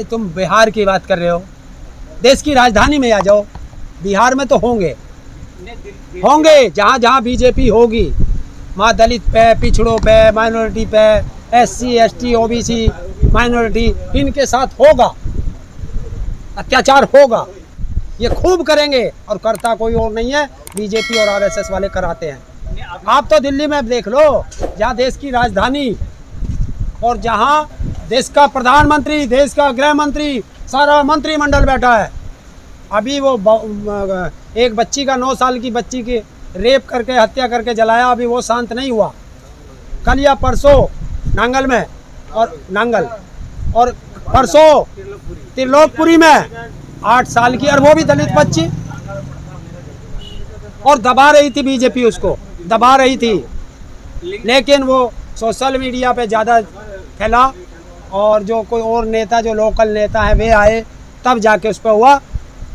तुम बिहार की बात कर रहे हो, देश की राजधानी में आ जाओ। बिहार में तो होंगे जहाँ जहाँ बीजेपी होगी, वहाँ दलित पे, पिछड़ों पे, माइनॉरिटी पे, SC ST OBC माइनॉरिटी, इनके साथ होगा, अत्याचार होगा। ये खूब करेंगे और करता कोई और नहीं है, बीजेपी और RSS वाले कराते हैं। आप तो दिल्ली में देख लो, जहाँ देश की राजधानी और जहाँ देश का प्रधानमंत्री, देश का गृह मंत्री, सारा मंत्रिमंडल बैठा है। अभी वो एक बच्ची का 9 साल की बच्ची की रेप करके हत्या करके जलाया, अभी वो शांत नहीं हुआ। कल या परसों नांगल में और परसों त्रिलोकपुरी में 8 साल की, और वो भी दलित बच्ची, और दबा रही थी बीजेपी, उसको दबा रही थी। लेकिन वो सोशल मीडिया पे ज़्यादा फैला और जो कोई और नेता, जो लोकल नेता है, वे आए, तब जाके उस पर हुआ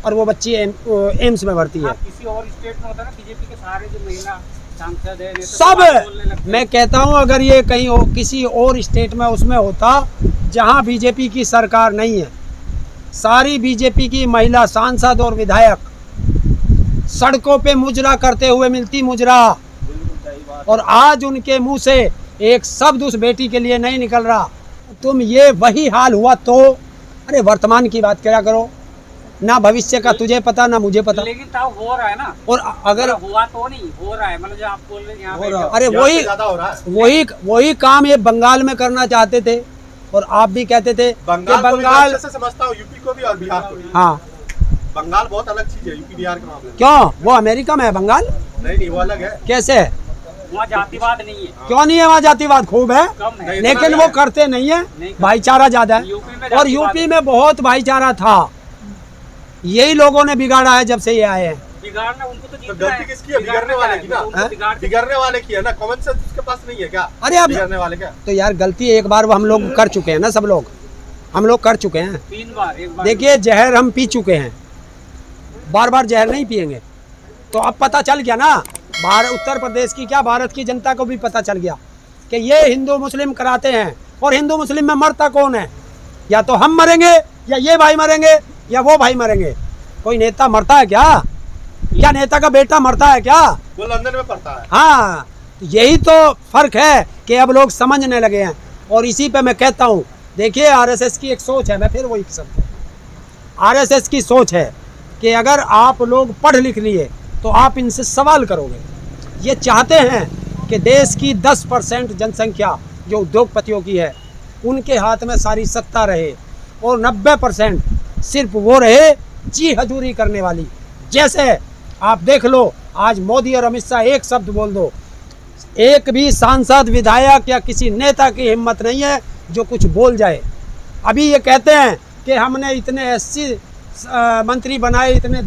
और वो बच्ची एम्स में भर्ती है। किसी और स्टेट में होता ना, बीजेपी के सारे जो महिला सांसद है सब, मैं कहता हूँ अगर ये कहीं किसी और स्टेट में उसमें होता जहाँ बीजेपी की सरकार नहीं है, सारी बीजेपी की महिला सांसद और विधायक सड़कों पे मुजरा करते हुए मिलती मुजरा, और आज उनके मुंह से एक शब्द उस बेटी के लिए नहीं निकल रहा। तुम ये वही हाल हुआ तो, अरे वर्तमान की बात क्या करो ना, भविष्य का तुझे पता ना मुझे पता। लेकिन तो हो रहा है ना, और अगर हुआ तो नहीं हो रहा है, मतलब जो आप बोल रहे हैं यहाँ पे, अरे वही काम ये बंगाल में करना चाहते थे, और आप भी कहते थे बंगाल से समझता हूँ, यूपी को भी और बिहार को भी। हाँ, बंगाल बहुत अलग चीज है यूपी बिहार के मामले में। क्यों? वो अमेरिका में है बंगाल? नहीं, वो अलग है। कैसे? वहाँ जातिवाद नहीं है। क्यों नहीं है? वहाँ जातिवाद खूब है, कम है। लेकिन वो करते नहीं है, भाईचारा ज्यादा है। और यूपी में बहुत भाईचारा था, यही लोगों ने बिगाड़ा है जब से ये आए हैं। बिगाड़ना उनको तो गलती किसकी है? बिगाड़ने वाले की ना, बिगाड़ने वाले की है ना। कॉमन सेंस उसके पास नहीं है क्या? अरे अब बिगाड़ने वाले क्या? तो यार गलती एक बार हम लोग कर चुके हैं ना, सब लोग हम लोग कर चुके हैं। 3 बार, एक बार देखिए जहर हम पी चुके हैं, बार बार जहर नहीं पिएंगे। तो अब पता चल गया ना, उत्तर प्रदेश की क्या भारत की जनता को भी पता चल गया कि ये हिंदू मुस्लिम कराते हैं, और हिंदू मुस्लिम में मरता कौन है? या तो हम मरेंगे, या ये भाई मरेंगे, या वो भाई मरेंगे। कोई नेता मरता है क्या नेता का बेटा मरता है क्या? वो लंदन में पढ़ता है। हाँ, यही तो फर्क है कि अब लोग समझने लगे हैं। और इसी पे मैं कहता हूँ, देखिए RSS की एक सोच है, मैं फिर वही शब्द, RSS की सोच है कि अगर आप लोग पढ़ लिख लिए तो आप इनसे सवाल करोगे। ये चाहते हैं कि देश की 10% जनसंख्या जो उद्योगपतियों की है, उनके हाथ में सारी सत्ता रहे, और 90% सिर्फ वो रहे जी हजूरी करने वाली। जैसे आप देख लो, आज मोदी और अमित शाह एक शब्द बोल दो, एक भी सांसद, विधायक या किसी नेता की हिम्मत नहीं है जो कुछ बोल जाए। अभी ये कहते हैं कि हमने इतने SC मंत्री बनाए, इतने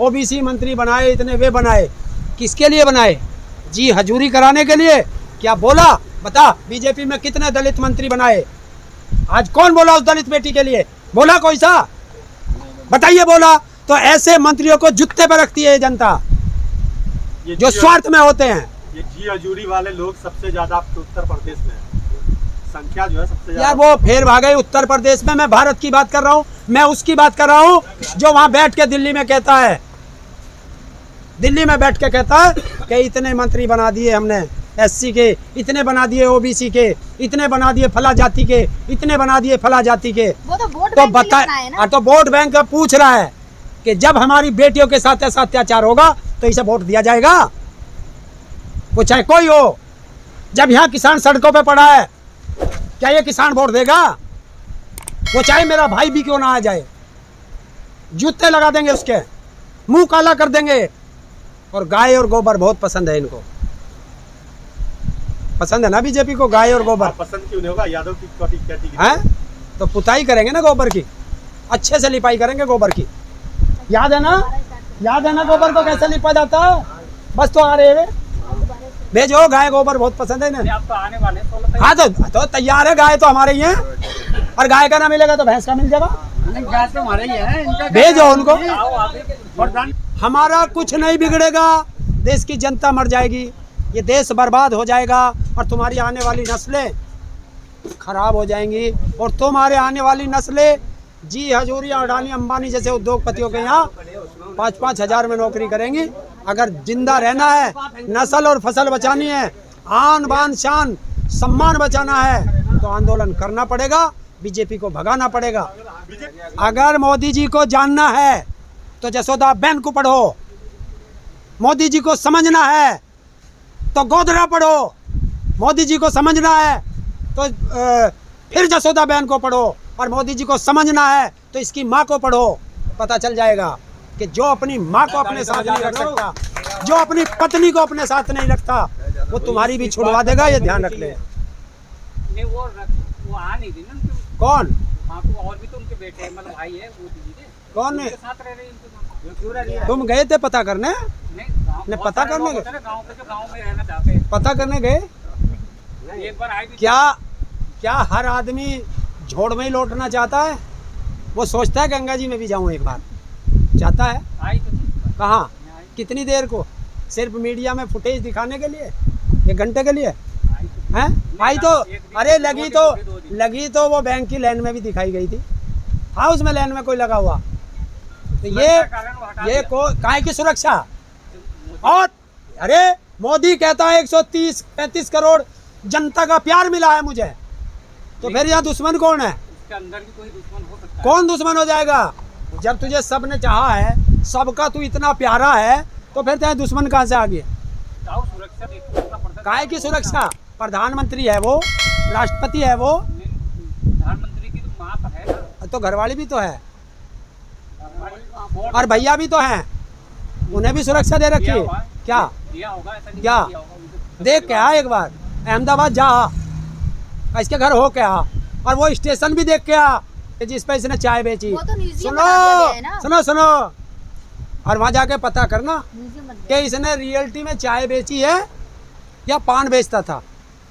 OBC मंत्री बनाए, इतने वे बनाए। किसके लिए बनाए? जी हजूरी कराने के लिए? क्या बोला बता? बीजेपी में कितने दलित मंत्री बनाए? आज कौन बोला उस दलित बेटी के लिए? बोला कोई सा? बताइए बोला? तो ऐसे मंत्रियों को जुत्ते पर रखती है जनता, जो स्वार्थ में होते हैं। ये जी हजूरी वाले लोग सबसे ज्यादा आपके उत्तर प्रदेश में संख्या जो है सबसे ज्यादा। यार वो फेर भागे उत्तर प्रदेश में, मैं भारत की बात कर रहा हूँ, मैं उसकी बात कर रहा हूँ जो वहाँ बैठ के दिल्ली में कहता है, दिल्ली में बैठ के कहता है कि इतने मंत्री बना दिए हमने SC के, इतने बना दिए OBC के, इतने बना दिए फला जाति के, इतने बना दिए फला जाति के। वो तो वोट बैंक बताए ना, तो वोट बैंक का पूछ रहा है कि जब हमारी बेटियों के साथ ऐसा अत्याचार होगा तो इसे वोट दिया जाएगा? वो चाहे कोई हो। जब यहाँ किसान सड़कों पे पड़ा है, क्या ये किसान वोट देगा? वो चाहे मेरा भाई भी क्यों ना आ जाए, जूते लगा देंगे उसके, मुंह काला कर देंगे। और गाय और गोबर बहुत पसंद है इनको, पसंद है ना बीजेपी को गाय और गोबर? पसंद क्यों नहीं होगा? यादव की कैटेगरी है तो पुताई करेंगे ना गोबर की, अच्छे से लिपाई करेंगे गोबर की। याद है ना गोबर को कैसे लिपा जाता है? बस तो आ रहे भेजो, गाय गोबर बहुत पसंद है ना। आप तो आने वाले हैं, हाँ तो तैयार है, गाय तो हमारे ही है, और गाय का ना मिलेगा तो भैंस का मिल जाएगा। गाय तो हमारे ही है, भेजो उनको। वरदान हमारा कुछ नहीं बिगड़ेगा, देश की जनता मर जाएगी, ये देश बर्बाद हो जाएगा, और तुम्हारी आने वाली नस्लें खराब हो जाएंगी, और तुम्हारे आने वाली नस्लें जी हजूरी, अडानी, अंबानी जैसे उद्योगपतियों के यहाँ 5-5 हज़ार में नौकरी करेंगी। अगर जिंदा रहना है, नस्ल और फसल बचानी है, आन बान शान सम्मान बचाना है, तो आंदोलन करना पड़ेगा, बीजेपी को भगाना पड़ेगा। अगर मोदी जी को जानना है तो जसोदा बहन को पढ़ो, मोदी जी को समझना है तो गोदरा पढ़ो, मोदी जी को समझना है तो फिर जसोदा बहन को पढ़ो, और मोदी जी को समझना है तो इसकी माँ को पढ़ो। पता चल जाएगा कि जो अपनी माँ को अपने साथ नहीं रख सकता, जो अपनी पत्नी को अपने साथ नहीं रखता, वो तुम्हारी भी छुड़वा देगा, ये ध्यान रख ले। नहीं वो आ नहीं रही ना उनके, कौन? हाँ तो और भी तो उनके बेटे मतलब भाई है वो दीजिए, कौन है? उनके साथ रह रहे हैं उनके, क्यों रह रही है? तुम गए थे पता करने? नहीं गाँव- ने बहुत पता सारे करने लोग गए? होते हैं ना गाँव पे, जो गाँव में रहना चाहते हैं, पता करने गए? एक बार आई भी क्या हर आदमी झोड़ में ही लौटना चाहता है? वो सोचता है गंगा जी में भी जाऊं एक बार, चाहता है? आई तो थी। कहाँ? कितनी देर को? सिर्फ मीडिया में फुटेज दिखाने के लिए, 1 घंटे के लिए आई तो हैं? आई तो एक दिन- अरे दो दिन। लगी तो वो बैंक की लाइन में भी दिखाई गई थी, हाउस में लाइन में कोई लगा हुआ। तो सुरक्षा कारण वो हटा ये दिया। काय की सुरक्षा? और अरे मोदी कहता है 130-35 करोड़ जनता का प्यार मिला है मुझे, तो फिर यहाँ दुश्मन कौन है? उसके अंदर भी कोई दुश्मन हो सकता है। कौन दुश्मन हो जाएगा? जब तुझे सब ने चाहा है, सबका तू इतना प्यारा है, तो फिर तेरे दुश्मन कहाँ से आ गए? जाओ सुरक्षा देखो, उसका पर्दा- काय की सुरक्षा? प्रधानमंत्री है वो, राष्ट्रपति है वो, प्रधानमंत्री की तो माँ तो है ना, तो घरवाली भी तो है, वोट और भैया भी तो हैं, उन्हें भी सुरक्षा दे रखी दिया है। हुआ है। क्या दिया होगा, ऐसा नहीं क्या? दिया होगा उनको। देख के आ एक बार, अहमदाबाद जा, इसके घर हो के आ, और वो स्टेशन भी देख के आ कि जिस पे इसने चाय बेची। वो तो म्यूजियम बना दिया गया है ना। सुनो, और वहाँ जाके पता करना म्यूजियम बन कि गया। इसने रियलिटी में चाय बेची है या पान बेचता था,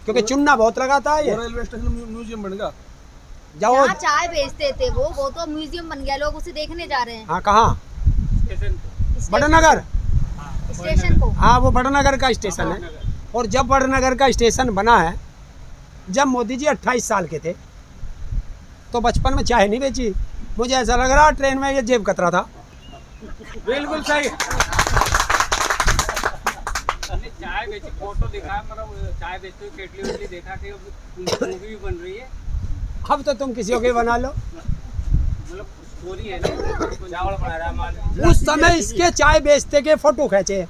क्योंकि चुनना बहुत लगाता है ये। रेलवे स्टेशन म्यूजियम बन गया। जाओ। जहाँ चाय बेचते थे वो तो म्यूजियम बन गया, लोग उसे देखने जा रहे हैं। हाँ, कहाँ? स्टेशन पे। बड़नगर। स्टेशन को। हाँ, वो बड़नगर का स्टेशन है। और जब बड़नगर का स्टेशन बना है, जब मोदी जी 28 साल के थे, तो बचपन में चाय नहीं बेची। मुझे ऐसा लग रहा ट्रेन में ये जेब कतरा था। बिल्कुल सही। हमने चाय बेची, फोटो देखा, मतलब चाय बेचते हुए केटली वेटली देखा कि उनकी मूवी भी बन रही है, अब तो तुम किसी के बना लो। मतलब स्टोरी है ना, चावल बना रहा है मान। उस समय इसके चाय बेचते के फोटो खींचे,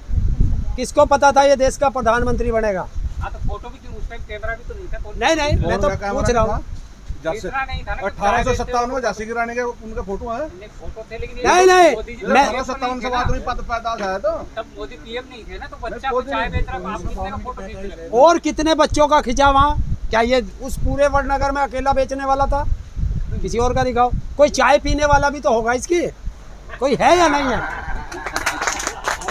किसको पता था ये देश का प्रधानमंत्री बनेगा? हाँ तो फोटो भी थी उस टाइम, कैमरा भी तो नहीं था। नहीं, मैं तो पूछ रहा हूँ। इतना नहीं था ना। 1857 में झांसी की रानी के उनके फोटो हैं। फोटो थे, लेकिन नहीं, मोदी जी मैं- 1857 से बाद में पैदा है तो तब मोदी पीएम नहीं थे ना, तो बच्चा को चाय बेच रहा, आप कितने का फोटो खींच रहे? और कितने बच्चों का खिंचा वहाँ? क्या ये उस पूरे वड़नगर में अकेला बेचने वाला था? किसी और का दिखाओ। कोई चाय पीने वाला भी तो होगा इसकी, कोई है या नहीं है?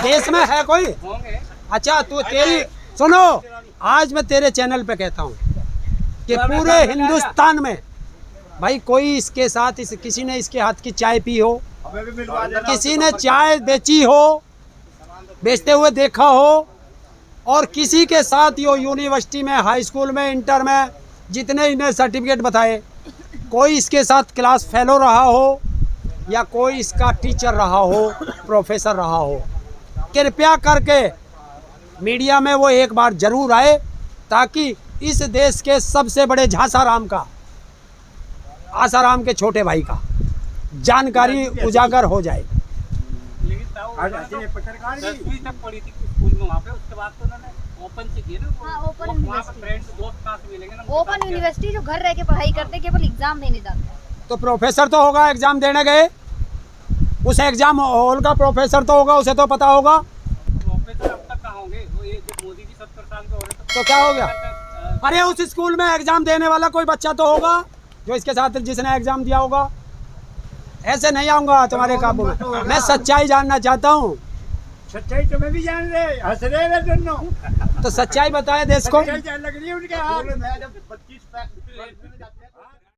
देश में है कोई? होंगे। अच्छा, तू तेरी सुनो, आज मैं तेरे चैनल पे कहता हूँ कि पूरे हिंदुस्तान में भाई कोई इसके साथ किसी ने इसके हाथ की चाय पी हो, हमें भी मिलवा देना। किसी ने चाय बेची हो, बेचते हुए देखा हो, और किसी के साथ यो यूनिवर्सिटी में, हाई स्कूल में, इंटर में जितने इन्हें सर्टिफिकेट बताए, कोई इसके साथ क्लास फेलो रहा हो या कोई इसका टीचर रहा हो, प्रोफेसर रहा हो, कृपया करके मीडिया में वो एक बार जरूर आए, ताकि इस देश के सबसे बड़े झांसाराम का, आसाराम के छोटे भाई का जानकारी उजागर हो जाए। लेकिन ताऊ पत्रकार 10वीं तक पढ़ी थी स्कूल में वहाँ पे, उसके बाद तो उन्होंने ओपन से किया ना। हाँ, ओपन वहाँ पे यूनिवर्सिटी। फ्रेंड्स दोस्त कहाँ से मिलेंगे ना? ओपन यूनिवर्सिटी जो घर रह के पढ़ाई करते, केवल एग्जाम देने जाते हैं। तो प्रोफेसर तो होगा, एग्जाम देने गए, उस एग्जाम हॉल का प्रोफेसर तो होगा, उसे तो पता होगा। प्रोफेसर अब तक कहाँ होंगे? वो ये जब मोदी जी 70 साल के हो रहे तो क्या हो गया? अरे उस स्कूल में एग्जाम देने वाला कोई बच्चा तो होगा जो इसके साथ जिसने एग्जाम दिया होगा। ऐसे नहीं आऊँगा तुम्हारे काबू में, मैं सच्चाई जानना चाहता हूँ। सच्चाई तुम्हें भी जान रहे, हंस रहे हैं दोनों। तो सच्चाई बताए देश को। लग रही है उनके हाथ। मैं जब 25